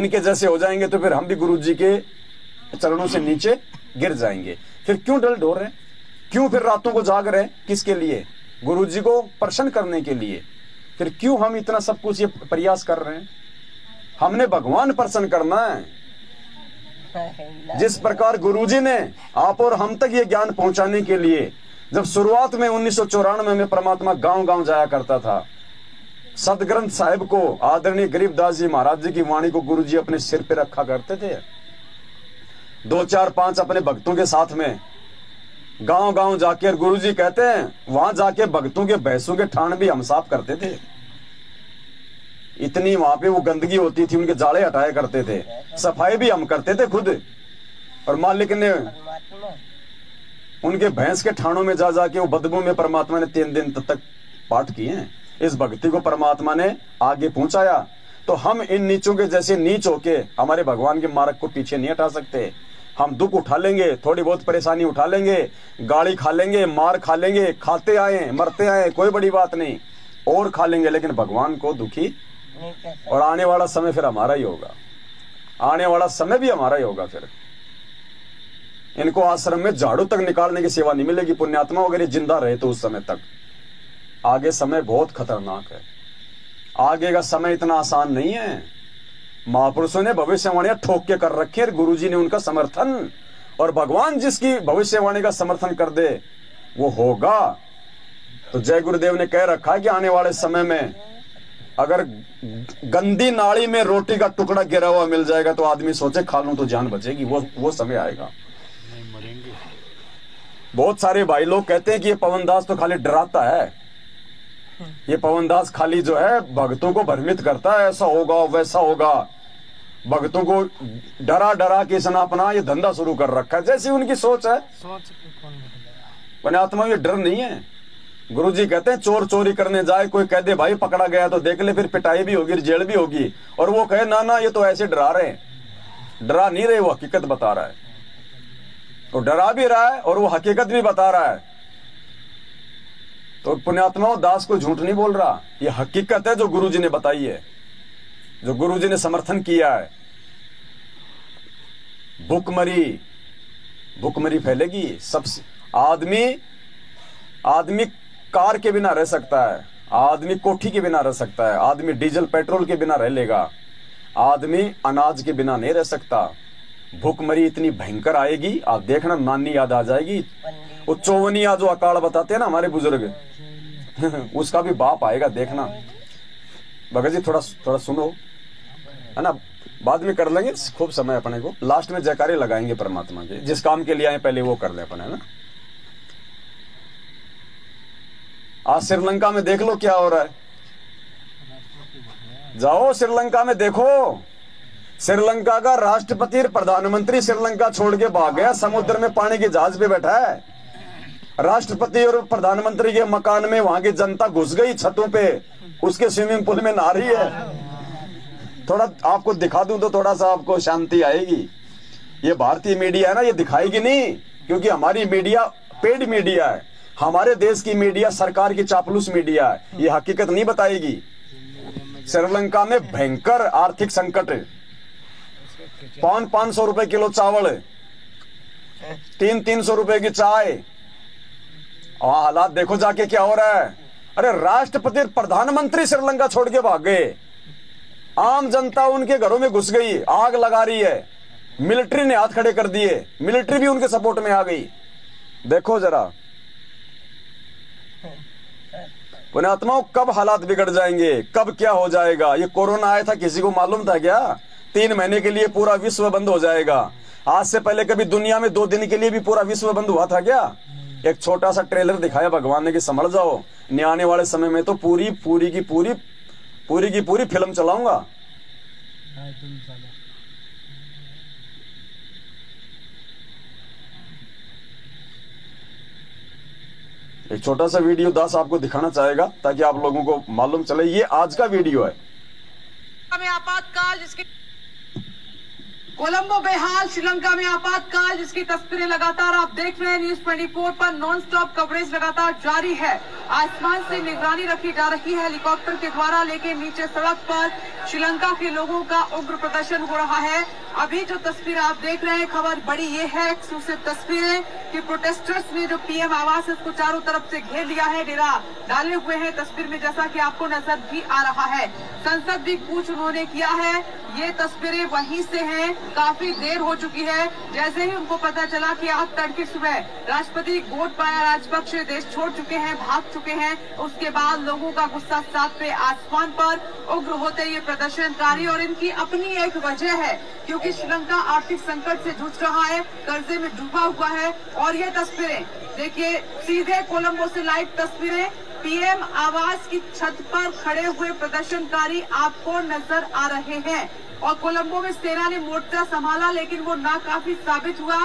इनके जैसे हो जाएंगे तो फिर हम भी गुरु जी के चरणों से नीचे गिर जाएंगे। फिर क्यों डल ढोर रहे हैं, क्यों फिर रातों को जाग रहे हैं, किसके लिए? गुरु जी को प्रसन्न करने के लिए। फिर क्यों हम इतना सब कुछ ये प्रयास कर रहे हैं? हमने भगवान प्रसन्न करना है। जिस प्रकार गुरुजी ने आप और हम तक ये ज्ञान पहुंचाने के लिए, जब शुरुआत में 1994 में परमात्मा गांव गांव जाया करता था, सदग्रंथ साहिब को, आदरणीय गरीबदास जी महाराज जी की वाणी को गुरुजी अपने सिर पे रखा करते थे। 2 4 5 अपने भक्तों के साथ में गांव गांव जाकर, गुरुजी कहते हैं वहां जाके भक्तों के भैंसों के ठाण भी हम साफ करते थे। इतनी वहां पे वो गंदगी होती थी, उनके जाले हटाया करते थे, सफाई भी हम करते थे खुद। और मालिक ने उनके भैंस के ठाणों में जा जाके वो बदबू में परमात्मा ने 3 दिन तक पाठ किए हैं। इस भक्ति को परमात्मा ने आगे पहुंचाया। तो हम इन नीचों के जैसे नीच होके हमारे भगवान के मार्ग को पीछे नहीं हटा सकते। हम दुख उठा लेंगे, थोड़ी बहुत परेशानी उठा लेंगे, गाली खा लेंगे, मार खा लेंगे, खाते आए मरते आए, कोई बड़ी बात नहीं, और खा लेंगे, लेकिन भगवान को दुखी। और आने वाला समय फिर हमारा ही होगा, आने वाला समय भी हमारा ही होगा। फिर इनको आश्रम में झाड़ू तक निकालने की सेवा नहीं मिलेगी पुण्यात्मा, अगर ये जिंदा रहे तो उस समय तक। आगे समय बहुत खतरनाक है, आगे का समय इतना आसान नहीं है। महापुरुषों ने भविष्यवाणियां ठोक के कर रखी है, गुरुजी ने उनका समर्थन, और भगवान जिसकी भविष्यवाणी का समर्थन कर दे वो होगा। तो जय गुरुदेव ने कह रखा है कि आने वाले समय में अगर गंदी नाली में रोटी का टुकड़ा गिरा हुआ मिल जाएगा तो आदमी सोचे खा लूं तो जान बचेगी। वो समय आएगा। बहुत सारे भाई लोग कहते हैं कि ये पवनदास तो खाली डराता है, ये पवनदास खाली जो है भक्तों को भ्रमित करता है, ऐसा होगा वैसा होगा। भक्तों को डरा डरा के इसने अपना ये धंधा शुरू कर रखा है, जैसी उनकी सोच है। पुण्यात्मा ये डर नहीं है। गुरुजी कहते हैं चोर चोरी करने जाए, कोई कह दे भाई पकड़ा गया तो देख ले, फिर पिटाई भी होगी, जेल भी होगी, और वो कहे ना ना ये तो ऐसे डरा रहे हैं। डरा नहीं रहे, वो हकीकत बता रहा है। वो डरा भी रहा है और वो हकीकत भी बता रहा है। तो पुण्यात्मा दास को झूठ नहीं बोल रहा, ये हकीकत है जो गुरुजी ने बताई है, जो गुरुजी ने समर्थन किया है। भूखमरी फैलेगी सबसे। आदमी कार के बिना रह सकता है, आदमी कोठी के बिना रह सकता है, आदमी डीजल पेट्रोल के बिना रह लेगा, आदमी अनाज के बिना नहीं रह सकता। भूखमरी इतनी भयंकर आएगी, आप देखना, नानी याद आ जाएगी। वो चौवनिया जो अकाल बताते हैं ना हमारे बुजुर्ग उसका भी बाप आएगा, देखना। भगत जी थोड़ा सुनो, है ना, बाद में कर लेंगे, खूब समय अपने को। लास्ट में जयकारे लगाएंगे परमात्मा के, जिस काम के लिए आए पहले वो कर ले अपने, है ना। आज श्रीलंका में देख लो क्या हो रहा है, जाओ श्रीलंका में देखो। श्रीलंका का राष्ट्रपति प्रधानमंत्री श्रीलंका छोड़ के भाग गया, समुद्र में पानी के जहाज पे बैठा है। राष्ट्रपति और प्रधानमंत्री के मकान में वहां की जनता घुस गई, छतों पे उसके स्विमिंग पूल में नहा रही है। थोड़ा आपको दिखा दूं तो थोड़ा सा आपको शांति आएगी। ये भारतीय मीडिया है ना, ये दिखाएगी नहीं, क्योंकि हमारी मीडिया पेड मीडिया है। हमारे देश की मीडिया सरकार की चापलूस मीडिया है, ये हकीकत नहीं बताएगी। श्रीलंका में भयंकर आर्थिक संकट है, 500 रुपए किलो चावल, 300 रुपए की चाय। और हालात देखो जाके क्या हो रहा है। अरे राष्ट्रपति प्रधानमंत्री श्रीलंका छोड़ के भाग गए, आम जनता उनके घरों में घुस गई, आग लगा रही है, मिलिट्री ने हाथ खड़े कर दिए, मिलिट्री भी उनके सपोर्ट में आ गई। देखो जरा पुण्यात्माओं, कब हालात बिगड़ जाएंगे, कब क्या हो जाएगा। ये कोरोना आया था, किसी को मालूम था क्या? 3 महीने के लिए पूरा विश्व बंद हो जाएगा। आज से पहले कभी दुनिया में 2 दिन के लिए भी पूरा विश्व बंद हुआ था क्या? एक छोटा सा ट्रेलर दिखाया भगवान ने कि समझ जाओ, आने वाले समय में तो पूरी की पूरी फिल्म चलाऊंगा। एक छोटा सा वीडियो दास आपको दिखाना चाहेगा ताकि आप लोगों को मालूम चले। ये आज का वीडियो है। आपातकाल जिसकी कोलंबो बेहाल, श्रीलंका में आपातकाल जिसकी तस्वीरें लगातार आप देख रहे हैं। न्यूज़ 24 पर नॉन स्टॉप कवरेज लगातार जारी है। आसमान से निगरानी रखी जा रही है हेलीकॉप्टर के द्वारा, लेकिन नीचे सड़क पर श्रीलंका के लोगों का उग्र प्रदर्शन हो रहा है। अभी जो तस्वीर आप देख रहे हैं, खबर बड़ी ये है, एक्सक्लूसिव तस्वीरें, कि प्रोटेस्टर्स ने जो पीएम आवास है उसको चारों तरफ से घेर लिया है, डेरा डाले हुए हैं तस्वीर में, जैसा कि आपको नजर भी आ रहा है। संसद भी कूच उन्होंने किया है। ये तस्वीरें वहीं से हैं, काफी देर हो चुकी है। जैसे ही उनको पता चला कि आज तड़के सुबह राष्ट्रपति गोटबाया राजपक्षे देश छोड़ चुके हैं, भाग चुके हैं, उसके बाद लोगों का गुस्सा सातवें आसमान पर उग्र होते ये प्रदर्शनकारी, और इनकी अपनी एक वजह है, क्योंकि श्रीलंका आर्थिक संकट से जूझ रहा है, कर्जे में डूबा हुआ है। और ये तस्वीरें देखिए, सीधे कोलंबो से लाइव तस्वीरें, पीएम आवास की छत पर खड़े हुए प्रदर्शनकारी आपको नजर आ रहे हैं। और कोलंबो में सेना ने मोर्चा संभाला, लेकिन वो नाकाफी साबित हुआ।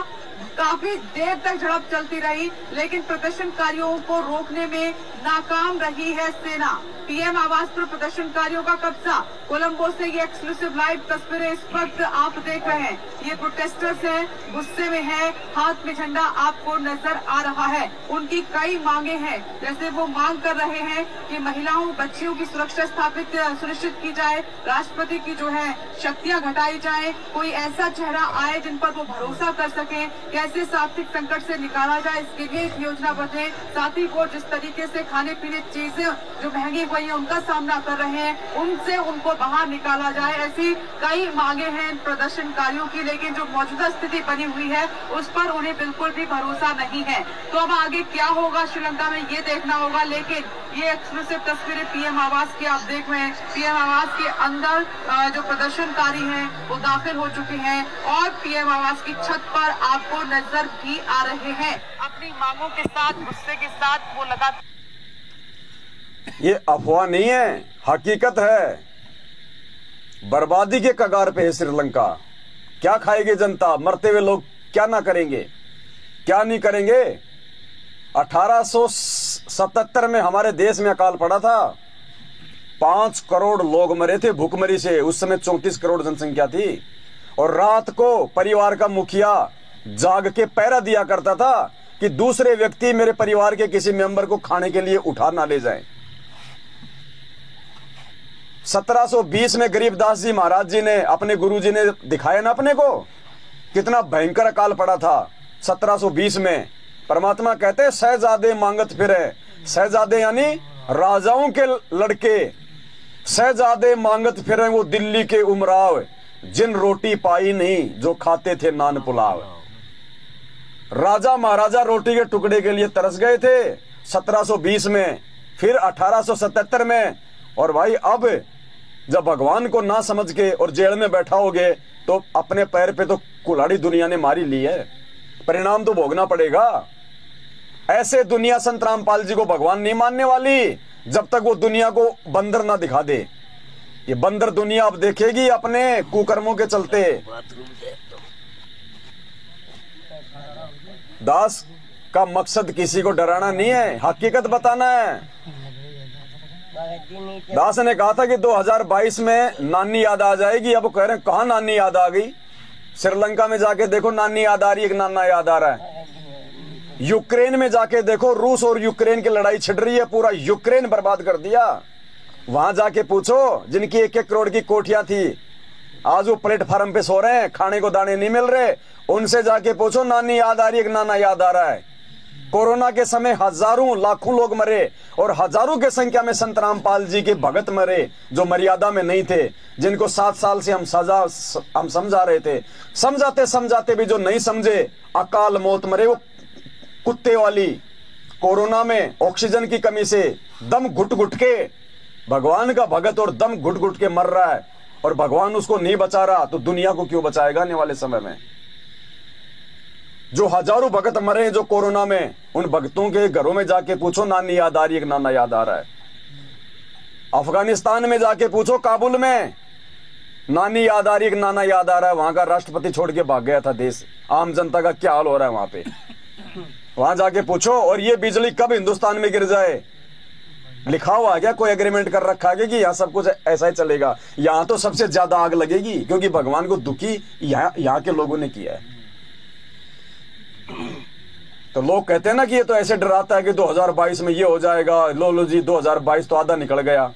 काफी देर तक झड़प चलती रही, लेकिन प्रदर्शनकारियों को रोकने में नाकाम रही है सेना। पीएम आवास पर प्रदर्शनकारियों का कब्जा। कोलंबो से ये एक्सक्लूसिव लाइव तस्वीरें इस वक्त आप देख रहे हैं। ये प्रोटेस्टर्स हैं, गुस्से में हैं, हाथ में झंडा आपको नजर आ रहा है। उनकी कई मांगे हैं, जैसे वो मांग कर रहे हैं कि महिलाओं, बच्चियों की सुरक्षा सुनिश्चित की जाए, राष्ट्रपति की जो है शक्तियां घटाई जाए, कोई ऐसा चेहरा आए जिन पर वो भरोसा कर सके, कैसे आर्थिक संकट से निकाला जाए, इसके लिए एक योजना बने। साथ ही वो जिस तरीके से खाने पीने चीजें जो महंगी हुई है उनका सामना कर रहे हैं, उनसे उनको बाहर निकाला जाए। ऐसी कई मांगे हैं इन प्रदर्शनकारियों की, लेकिन जो मौजूदा स्थिति बनी हुई है उस पर उन्हें बिल्कुल भी भरोसा नहीं है। तो अब आगे क्या होगा श्रीलंका में, ये देखना होगा। लेकिन ये एक्सक्लूसिव तस्वीरें पीएम आवास की आप देख रहे हैं। पीएम आवास के अंदर जो प्रदर्शनकारी हैं वो दाखिल हो चुके हैं, और पीएम आवास की छत पर आपको नजर भी आ रहे हैं। अपनी मांगों के साथ, गुस्से के साथ वो लगातार, ये अफवाह नहीं है, हकीकत है। बर्बादी के कगार पे है श्रीलंका। क्या खाएगी जनता? मरते हुए लोग क्या ना करेंगे, क्या नहीं करेंगे। 1877 में हमारे देश में अकाल पड़ा था, 5 करोड़ लोग मरे थे भूखमरी से। उस समय 34 करोड़ जनसंख्या थी, और रात को परिवार का मुखिया जाग के पहरा दिया करता था कि दूसरे व्यक्ति मेरे परिवार के किसी मेंबर को खाने के लिए उठा ना ले जाए। 1720 में गरीबदास जी महाराज जी ने, अपने गुरु जी ने दिखाया ना अपने को, कितना भयंकर अकाल पड़ा था 1720 में। परमात्मा कहते हैं शहजादे मांगत फिरे, शहजादे यानी राजाओं के लड़के, शहजादे मांगत फिरे वो दिल्ली के उमराव, जिन रोटी पाई नहीं जो खाते थे नान पुलाव। राजा महाराजा रोटी के टुकड़े के लिए तरस गए थे 1720 में, फिर 1877 में। और भाई अब जब भगवान को ना समझ के और जेल में बैठा होगे तो अपने पैर पे तो कुल्हाड़ी दुनिया ने मारी ली है, परिणाम तो भोगना पड़ेगा। ऐसे दुनिया संत रामपाल जी को भगवान नहीं मानने वाली जब तक वो दुनिया को बंदर ना दिखा दे। ये बंदर दुनिया अब देखेगी अपने कुकर्मों के चलते। दास का मकसद किसी को डराना नहीं है, हकीकत बताना है। दास ने कहा था कि 2022 में नानी याद आ जाएगी, अब कह रहे हैं कहां नानी याद आ गई। श्रीलंका में जाके देखो नानी याद आ रही है, एक नाना याद आ रहा है। यूक्रेन में जाके देखो, रूस और यूक्रेन की लड़ाई छिड़ रही है, पूरा यूक्रेन बर्बाद कर दिया। वहां जाके पूछो जिनकी 1-1 करोड़ की कोठियां थी, आज वो प्लेटफार्म पे सो रहे हैं, खाने को दाने नहीं मिल रहे। उनसे जाके पूछो नानी याद आ रही है, नाना याद आ रहा है। कोरोना के समय हजारों लाखों लोग मरे, और हजारों के संख्या में संत रामपाल जी के भगत मरे जो मर्यादा में नहीं थे, जिनको 7 साल से हम समझा रहे थे। समझाते समझाते भी जो नहीं समझे, अकाल मौत मरे। वो कुत्ते वाली कोरोना में ऑक्सीजन की कमी से दम घुट घुट के, भगवान का भगत और दम घुट घुट के मर रहा है, और भगवान उसको नहीं बचा रहा तो दुनिया को क्यों बचाएगा आने वाले समय में। जो हजारों भगत मरे जो कोरोना में, उन भगतों के घरों में जाके पूछो नानी याद आ रही है कि नाना याद आ रहा है। अफगानिस्तान में जाके पूछो, काबुल में नानी याद आ रही है कि नाना याद आ रहा है। वहां का राष्ट्रपति छोड़ के भाग गया था देश, आम जनता का क्या हाल हो रहा है वहां पे, वहां जाके पूछो। और ये बिजली कब हिंदुस्तान में गिर जाए, लिखा हुआ क्या, कोई एग्रीमेंट कर रखा है कि यहाँ सब कुछ ऐसा ही चलेगा। यहाँ तो सबसे ज्यादा आग लगेगी, क्योंकि भगवान को दुखी यहाँ के लोगों ने किया है। तो लोग कहते हैं ना कि ये तो ऐसे डराता है कि 2022 में ये हो जाएगा। लो जी, 2022 तो आधा निकल गया।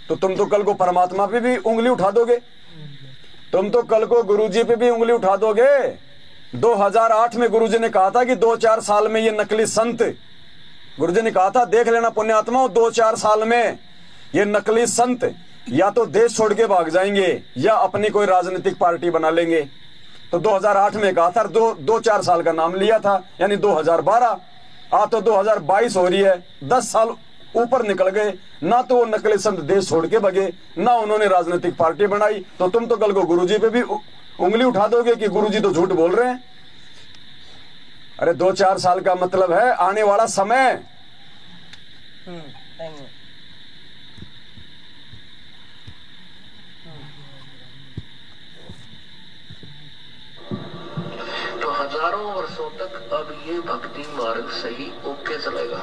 तो तुम तो कल को परमात्मा पे भी उंगली उठा दोगे, तुम तो कल को गुरुजी पे भी उंगली उठा दोगे। 2008 में गुरुजी ने कहा था कि 2-4 साल में ये नकली संत, गुरुजी ने कहा था देख लेना पुण्यात्माओं, 2-4 साल में ये नकली संत या तो देश छोड़ के भाग जाएंगे या अपनी कोई राजनीतिक पार्टी बना लेंगे। तो 2008 में कहा था, 2-4 साल का नाम लिया था, यानी 2012। आज तो 2022 हो रही है, 10 साल ऊपर निकल गए। ना तो वो नकली संत देश छोड़ के भगे, ना उन्होंने राजनीतिक पार्टी बनाई। तो तुम तो कल को गुरुजी पे भी उंगली उठा दोगे कि गुरुजी तो झूठ बोल रहे हैं। अरे 2-4 साल का मतलब है आने वाला समय। तो हजारों वर्षों तक अब ये भक्ति मार्ग सही ओके चलेगा।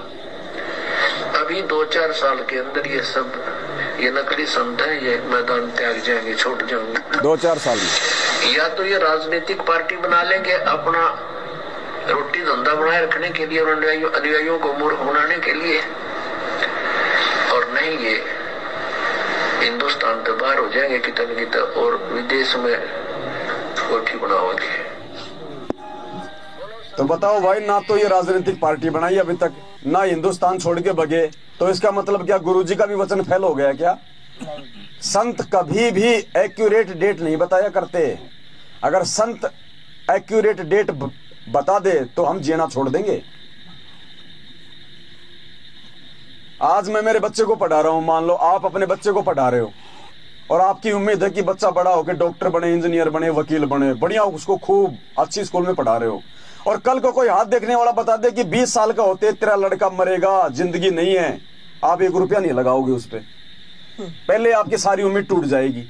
अभी 2-4 साल के अंदर ये नकली संत है, ये मैदान त्याग जाएंगे, छोड़ जाएंगे 2-4 साल में। या तो ये राजनीतिक पार्टी बना लेंगे अपना रोटी धंधा बनाए रखने के लिए, अनुयायियों को मूर्ख बनाने के लिए, और नहीं ये हिंदुस्तान से बाहर हो जाएंगे कितने कितने और विदेश में कोठी बनाओगे। तो बताओ भाई, ना तो ये राजनीतिक पार्टी बनाई अभी तक, ना हिंदुस्तान छोड़ के भगे, तो इसका मतलब क्या गुरुजी का भी वचन फेल हो गया क्या? संत कभी भी एक्यूरेट डेट नहीं बताया करते। अगर संत एक्यूरेट डेट बता दे तो हम जीना छोड़ देंगे। आज मैं मेरे बच्चे को पढ़ा रहा हूं, मान लो आप अपने बच्चे को पढ़ा रहे हो और आपकी उम्मीद है कि बच्चा बड़ा होकर डॉक्टर बने, इंजीनियर बने, वकील बने, बढ़िया उसको खूब अच्छी स्कूल में पढ़ा रहे हो, और कल को कोई हाथ देखने वाला बता दे कि 20 साल का होते तेरा लड़का मरेगा, जिंदगी नहीं है, आप 1 रुपया नहीं लगाओगे उस पर, पहले आपकी सारी उम्मीद टूट जाएगी।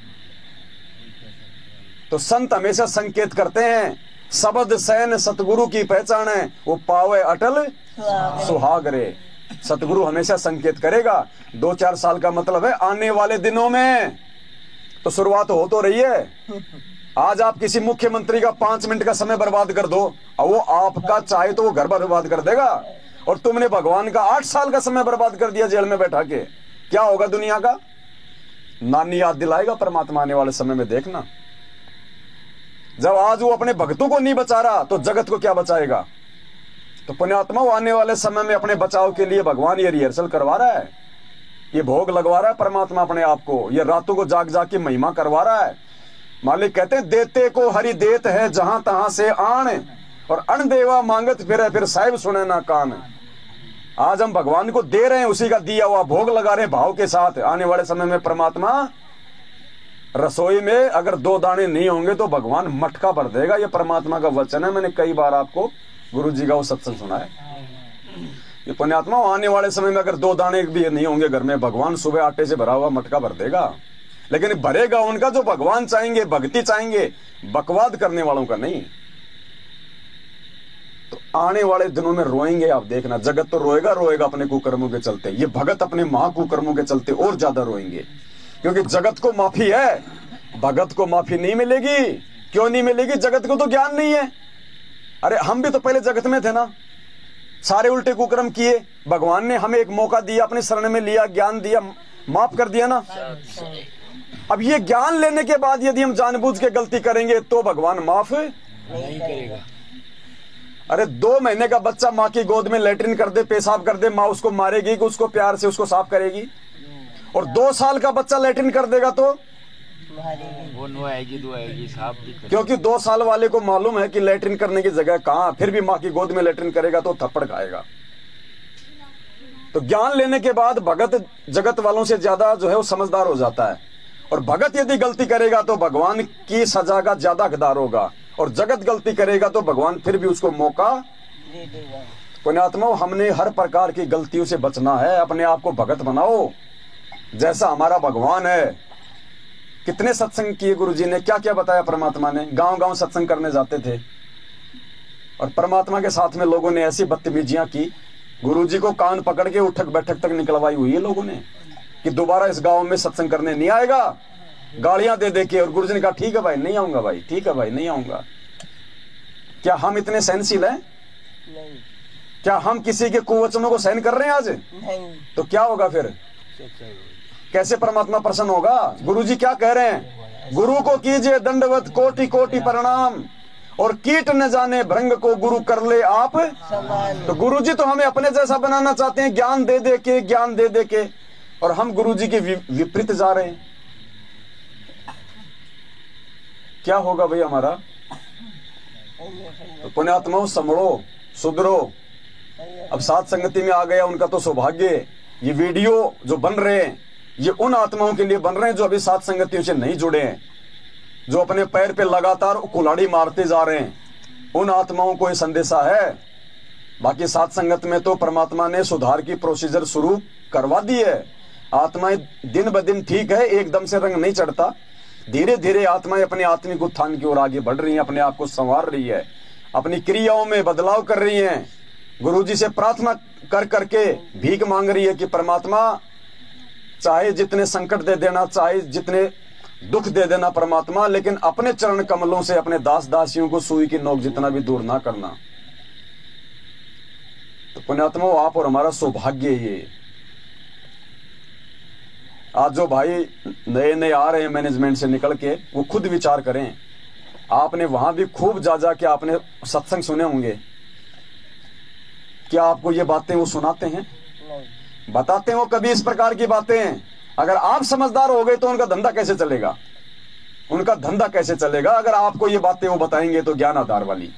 तो संत हमेशा संकेत करते हैं, शब्द सैन सतगुरु की पहचान है, वो पावे अटल सुहाग रे। सतगुरु हमेशा संकेत करेगा। 2-4 साल का मतलब है आने वाले दिनों में। तो शुरुआत हो तो रही है। आज आप किसी मुख्यमंत्री का 5 मिनट का समय बर्बाद कर दो और वो आपका चाहे तो वो घर बर्बाद कर देगा, और तुमने भगवान का 8 साल का समय बर्बाद कर दिया जेल में बैठा के, क्या होगा दुनिया का? नानी याद दिलाएगा परमात्मा आने वाले समय में, देखना। जब आज वो अपने भक्तों को नहीं बचा रहा तो जगत को क्या बचाएगा? तो पुण्यात्मा आने वाले समय में अपने बचाव के लिए भगवान ये रिहर्सल करवा रहा है, ये भोग लगवा रहा है परमात्मा अपने आप को, ये रातों को जाग जाग की महिमा करवा रहा है। मालिक कहते हैं, देते को हरि देत है जहां तहां से आन, और अनदेवा मांगत फिर साहिब सुने ना कान। आज हम भगवान को दे रहे हैं, उसी का दिया हुआ भोग लगा रहे हैं भाव के साथ। आने वाले समय में परमात्मा रसोई में अगर 2 दाने नहीं होंगे तो भगवान मटका भर देगा। ये परमात्मा का वचन है, मैंने कई बार आपको गुरु जी का वो सत्संग सुना है। ये पुण्यात्मा आने वाले समय में अगर 2 दाने भी नहीं होंगे घर में, भगवान सुबह आटे से भरा हुआ मटका भर देगा। लेकिन भरेगा उनका जो भगवान चाहेंगे, भक्ति चाहेंगे, बकवाद करने वालों का नहीं। तो आने वाले दिनों में रोएंगे आप, देखना। जगत तो रोएगा अपने कुकर्मों के चलते, ये भगत अपने महाकुकर्मों के चलते और ज्यादा रोएंगे, क्योंकि जगत को माफी है, भगत को माफी नहीं मिलेगी। क्यों नहीं मिलेगी? जगत को तो ज्ञान नहीं है। अरे हम भी तो पहले जगत में थे ना, सारे उल्टे कुकर्म किए, भगवान ने हमें एक मौका दिया, अपने शरण में लिया, ज्ञान दिया, माफ कर दिया ना। अब ये ज्ञान लेने के बाद यदि हम जानबूझ के गलती करेंगे तो भगवान माफ नहीं करेगा। अरे 2 महीने का बच्चा माँ की गोद में लैट्रिन कर दे, पेशाब कर दे, माँ उसको मारेगी कि उसको प्यार से उसको साफ करेगी? और 2 साल का बच्चा लैट्रिन कर देगा तो वो आएगी साफ भी करेगी। क्योंकि 2 साल वाले को मालूम है कि लैट्रिन करने की जगह कहाँ, फिर भी माँ की गोद में लैट्रिन करेगा तो थप्पड़ खाएगा। तो ज्ञान लेने के बाद भगत जगत वालों से ज्यादा जो है वो समझदार हो जाता है, और भगत यदि गलती करेगा तो भगवान की सजा का ज्यादा हकदार होगा, और जगत गलती करेगा तो भगवान फिर भी उसको मौका दे देगा। पुण्यात्मा, हमने हर प्रकार की गलतियों से बचना है। अपने आप को भगत बनाओ जैसा हमारा भगवान है। कितने सत्संग किए गुरुजी ने, क्या क्या बताया परमात्मा ने। गांव गांव सत्संग करने जाते थे और परमात्मा के साथ में लोगों ने ऐसी बदतमीजियां की, गुरुजी को कान पकड़ के उठक बैठक तक निकलवाई हुई है लोगों ने कि दोबारा इस गांव में सत्संग करने नहीं आएगा, गालियां दे दे के। और गुरुजी ने कहा ठीक है भाई नहीं आऊंगा, भाई ठीक है भाई नहीं आऊंगा। क्या हम इतने सहनशील हैं? नहीं क्या हम किसी के कुवचनों को सहन कर रहे हैं आज? नहीं। तो क्या होगा फिर? कैसे परमात्मा प्रसन्न होगा? गुरुजी क्या कह रहे हैं? गुरु को कीजिए दंडवत कोटि कोटि प्रणाम, और कीट न जाने भृंग को गुरु कर ले आप समान। तो गुरुजी तो हमें अपने जैसा बनाना चाहते हैं, ज्ञान दे दे के, ज्ञान दे दे के, और हम गुरुजी के विपरीत जा रहे हैं। क्या होगा भाई हमारा? तो पुण्यात्माओं संभलो, सुधरो। अब साथ संगति में आ गया उनका तो सौभाग्य। ये वीडियो जो बन रहे हैं ये उन आत्माओं के लिए बन रहे हैं जो अभी साथ संगतियों से नहीं जुड़े हैं, जो अपने पैर पे लगातार कुल्हाड़ी मारते जा रहे हैं। उन आत्माओं को ये संदेशा है। बाकी साथ संगत में तो परमात्मा ने सुधार की प्रोसीजर शुरू करवा दी है। आत्माएं दिन ब दिन ठीक है, एकदम से रंग नहीं चढ़ता। धीरे धीरे आत्माएं अपने आत्मिक उत्थान की ओर आगे बढ़ रही हैं, अपने आप को संवार रही है, अपनी क्रियाओं में बदलाव कर रही हैं। गुरुजी से प्रार्थना कर करके भीख मांग रही है कि परमात्मा चाहे जितने संकट दे देना, चाहे जितने दुख दे देना परमात्मा, लेकिन अपने चरण कमलों से अपने दास दासियों को सुई की नोक जितना भी दूर ना करना। तो पुण्यात्मा आप और हमारा सौभाग्य ये। आज जो भाई नए नए आ रहे हैं मैनेजमेंट से निकल के, वो खुद विचार करें। आपने वहां भी खूब जा के आपने सत्संग सुने होंगे। क्या आपको ये बातें वो सुनाते हैं? बताते हैं वो कभी इस प्रकार की बातें? अगर आप समझदार हो गए तो उनका धंधा कैसे चलेगा? उनका धंधा कैसे चलेगा अगर आपको ये बातें वो बताएंगे तो ज्ञान आधार वाली।